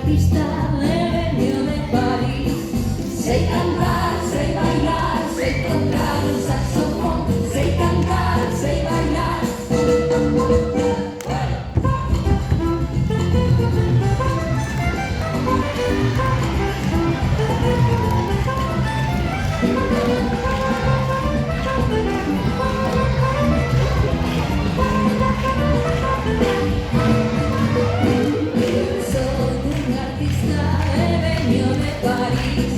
artista he venido de París. Sé cantar, sé bailar, sé tocar el saxofón. Sé cantar, sé bailar. Soy un artista, he venido de París.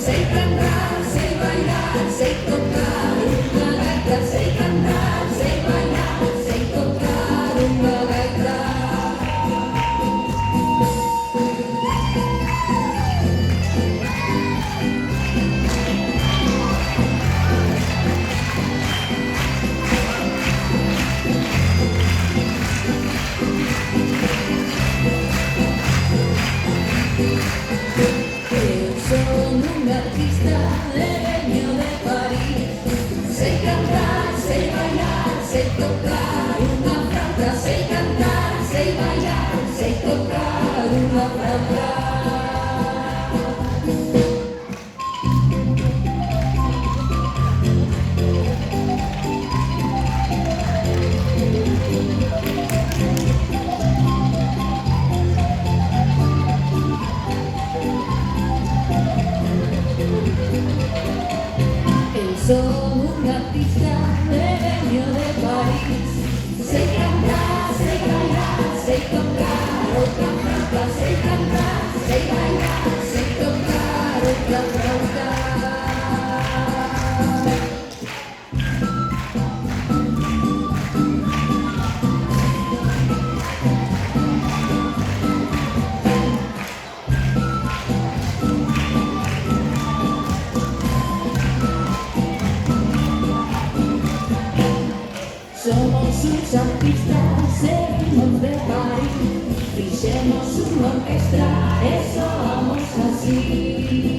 Sé cantar, sé bailar, sé tocar una gaita. Sé cantar, sé bailar, sé tocar una gaita. Soy un artista, he venido de París. Sé cantar, sé bailar, sé tocar una flauta. Sé cantar, sé bailar, sé tocar una flauta. Soy un artista, he venido de París. Sé cantar, sé bailar, sé tocar otra flauta. Sé cantar, sé bailar, sé tocar otra flauta. Somos sus artistas, seguimos de París. Fixemos unha orquestra e soamos así.